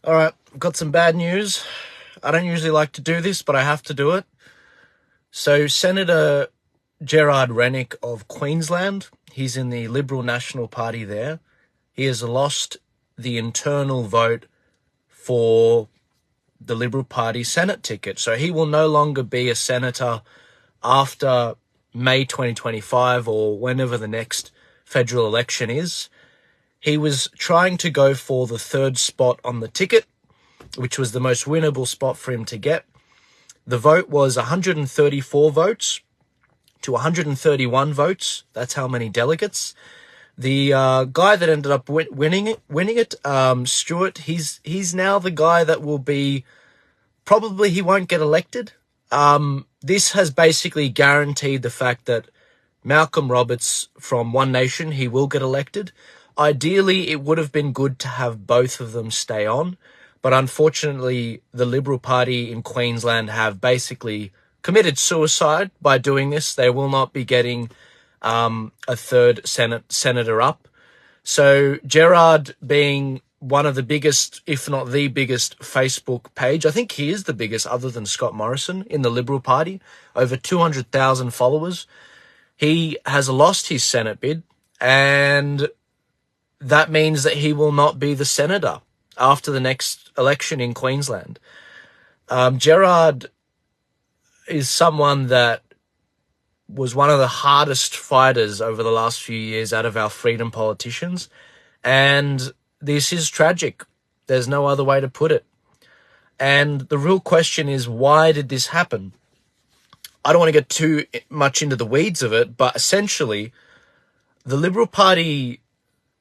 All right, I've got some bad news. I don't usually like to do this, but I have to do it. So Senator Gerard Rennick of Queensland, he's in the Liberal National Party there. He has lost the internal vote for the Liberal Party Senate ticket. So he will no longer be a senator after May 2025 or whenever the next federal election is. He was trying to go for the third spot on the ticket, which was the most winnable spot for him to get. The vote was 134 votes to 131 votes. That's how many delegates. The guy that ended up winning it, Stuart, he's now the guy that will be, probably he won't get elected. This has basically guaranteed the fact that Malcolm Roberts from One Nation, he will get elected. Ideally, it would have been good to have both of them stay on, but unfortunately, the Liberal Party in Queensland have basically committed suicide by doing this. They will not be getting a third senator up. So Gerard, being one of the biggest, if not the biggest Facebook page, I think he is the biggest other than Scott Morrison in the Liberal Party, over 200,000 followers. He has lost his Senate bid, and that means that he will not be the senator after the next election in Queensland. Gerard is someone that was one of the hardest fighters over the last few years out of our freedom politicians, and this is tragic. There's no other way to put it. And the real question is, why did this happen? I don't want to get too much into the weeds of it, but essentially, the Liberal Party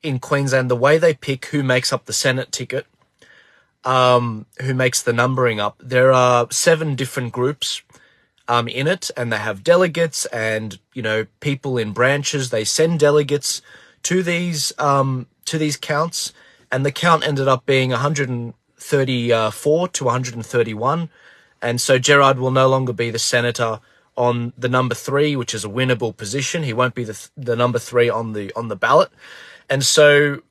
in Queensland, the way they pick who makes up the Senate ticket, who makes the numbering up, there are 7 different groups in it, and they have delegates and, people in branches. They send delegates to these counts, and the count ended up being 134 to 131. And so Gerard will no longer be the senator on the number 3, which is a winnable position. He won't be the number 3 on the ballot. And so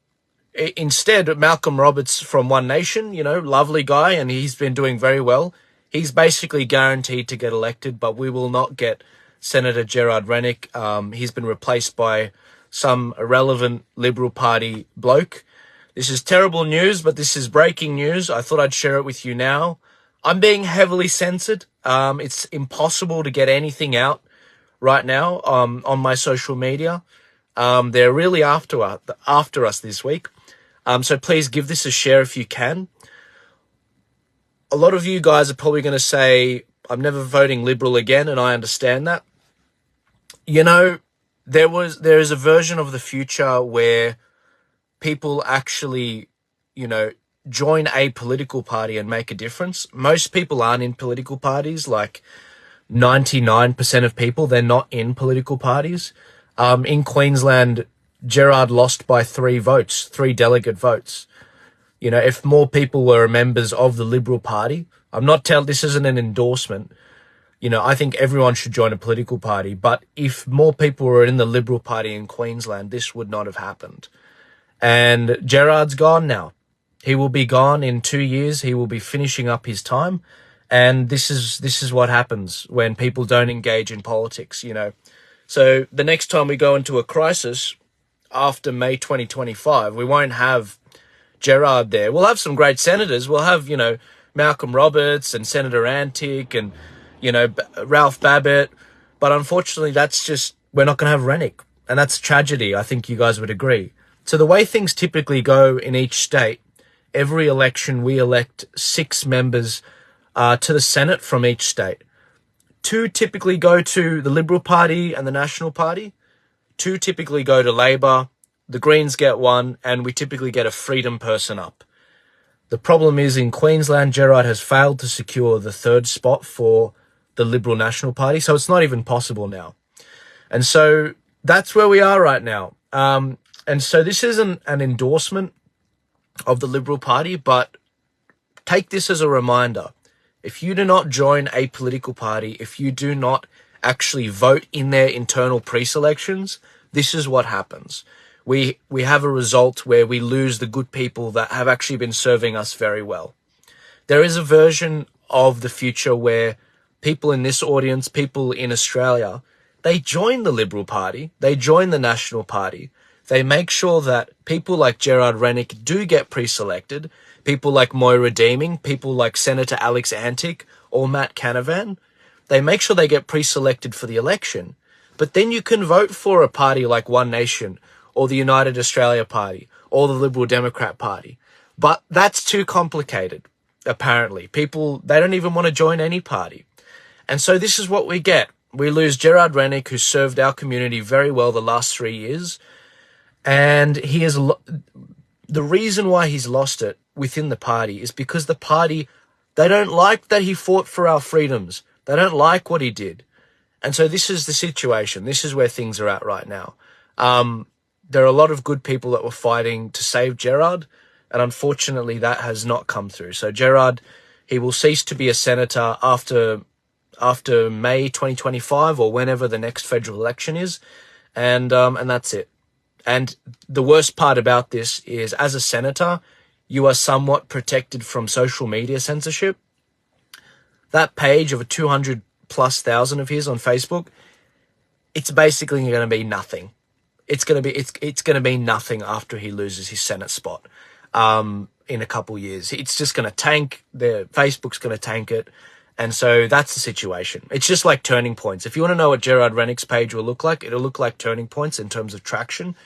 instead, Malcolm Roberts from One Nation, lovely guy, and he's been doing very well. He's basically guaranteed to get elected, but we will not get Senator Gerard Rennick. He's been replaced by some irrelevant Liberal Party bloke. This is terrible news, but this is breaking news. I thought I'd share it with you now. I'm being heavily censored. It's impossible to get anything out right now on my social media. They're really after us this week. So please give this a share if you can. A lot of you guys are probably going to say, I'm never voting Liberal again, and I understand that. There is a version of the future where people actually, join a political party and make a difference. Most people aren't in political parties. Like 99% of people, they're not in political parties. In Queensland, Gerard lost by 3 delegate votes. If more people were members of the Liberal Party, this isn't an endorsement. I think everyone should join a political party, but if more people were in the Liberal Party in Queensland, this would not have happened. And Gerard's gone now. He will be gone in 2 years. He will be finishing up his time. And this is what happens when people don't engage in politics, So the next time we go into a crisis after May 2025, we won't have Gerard there. We'll have some great senators. We'll have, Malcolm Roberts and Senator Antic and, Ralph Babbitt. But unfortunately, we're not going to have Rennick. And that's a tragedy. I think you guys would agree. So the way things typically go in each state, every election we elect 6 members to the Senate from each state. 2 typically go to the Liberal Party and the National Party. 2 typically go to Labor. The Greens get 1, and we typically get a Freedom person up. The problem is, in Queensland, Gerard has failed to secure the 3rd spot for the Liberal National Party, so it's not even possible now. And so that's where we are right now. And so this isn't an endorsement of the Liberal Party, but take this as a reminder. If you do not join a political party, if you do not actually vote in their internal pre-selections, this is what happens. we have a result where we lose the good people that have actually been serving us very well. There is a version of the future where people in this audience, people in Australia, they join the Liberal Party, they join the National Party. They make sure that people like Gerard Rennick do get pre-selected, people like Moira Deeming, people like Senator Alex Antic or Matt Canavan. They make sure they get pre-selected for the election. But then you can vote for a party like One Nation or the United Australia Party or the Liberal Democrat Party. But that's too complicated, apparently. People, they don't even want to join any party. And so this is what we get. We lose Gerard Rennick, who served our community very well the last 3 years. And he is the reason why he's lost it within the party is because the party, they don't like that he fought for our freedoms. They don't like what he did. And so this is the situation. This is where things are at right now. There are a lot of good people that were fighting to save Gerard, and unfortunately that has not come through. So Gerard, he will cease to be a senator after May 2025 or whenever the next federal election is. And that's it. And the worst part about this is, as a senator, you are somewhat protected from social media censorship. That page of 200,000+ of his on Facebook, it's basically going to be nothing. It's going to be nothing after he loses his Senate spot in a couple years. It's just going to tank. Facebook's going to tank it. And so that's the situation. It's just like Turning Points. If you want to know what Gerard Rennick's page will look like, it'll look like Turning Points in terms of traction.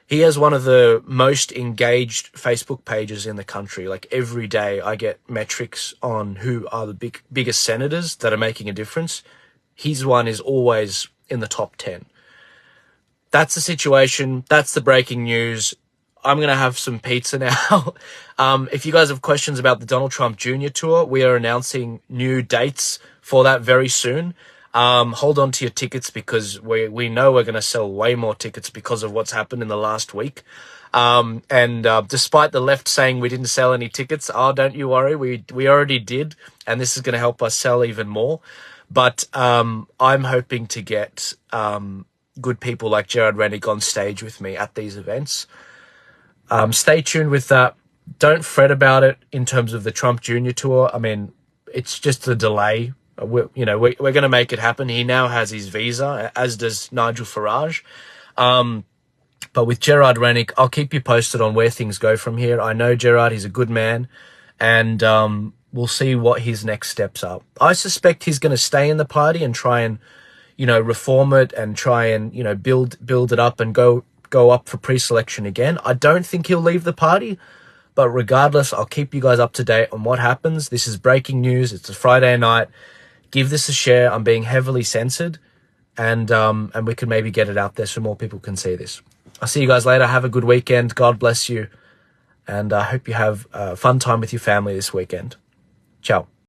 He has one of the most engaged Facebook pages in the country. Like every day I get metrics on who are the biggest senators that are making a difference. His one is always in the top 10. That's the situation. That's the breaking news. I'm going to have some pizza now. If you guys have questions about the Donald Trump Jr. tour, we are announcing new dates for that very soon. Hold on to your tickets because we know we're going to sell way more tickets because of what's happened in the last week. Despite the left saying we didn't sell any tickets, don't you worry, we already did, and this is going to help us sell even more. But I'm hoping to get good people like Gerard Rennick on stage with me at these events. Stay tuned with that. Don't fret about it in terms of the Trump Jr. tour. I mean, it's just a delay. We're going to make it happen. He now has his visa, as does Nigel Farage. But with Gerard Rennick, I'll keep you posted on where things go from here. I know Gerard, he's a good man, and we'll see what his next steps are. I suspect he's going to stay in the party and try and, reform it and try and, build it up and go up for pre-selection again. I don't think he'll leave the party, but regardless, I'll keep you guys up to date on what happens. This is breaking news. It's a Friday night. Give this a share. I'm being heavily censored, and we can maybe get it out there so more people can see this. I'll see you guys later. Have a good weekend. God bless you, and I hope you have a fun time with your family this weekend. Ciao.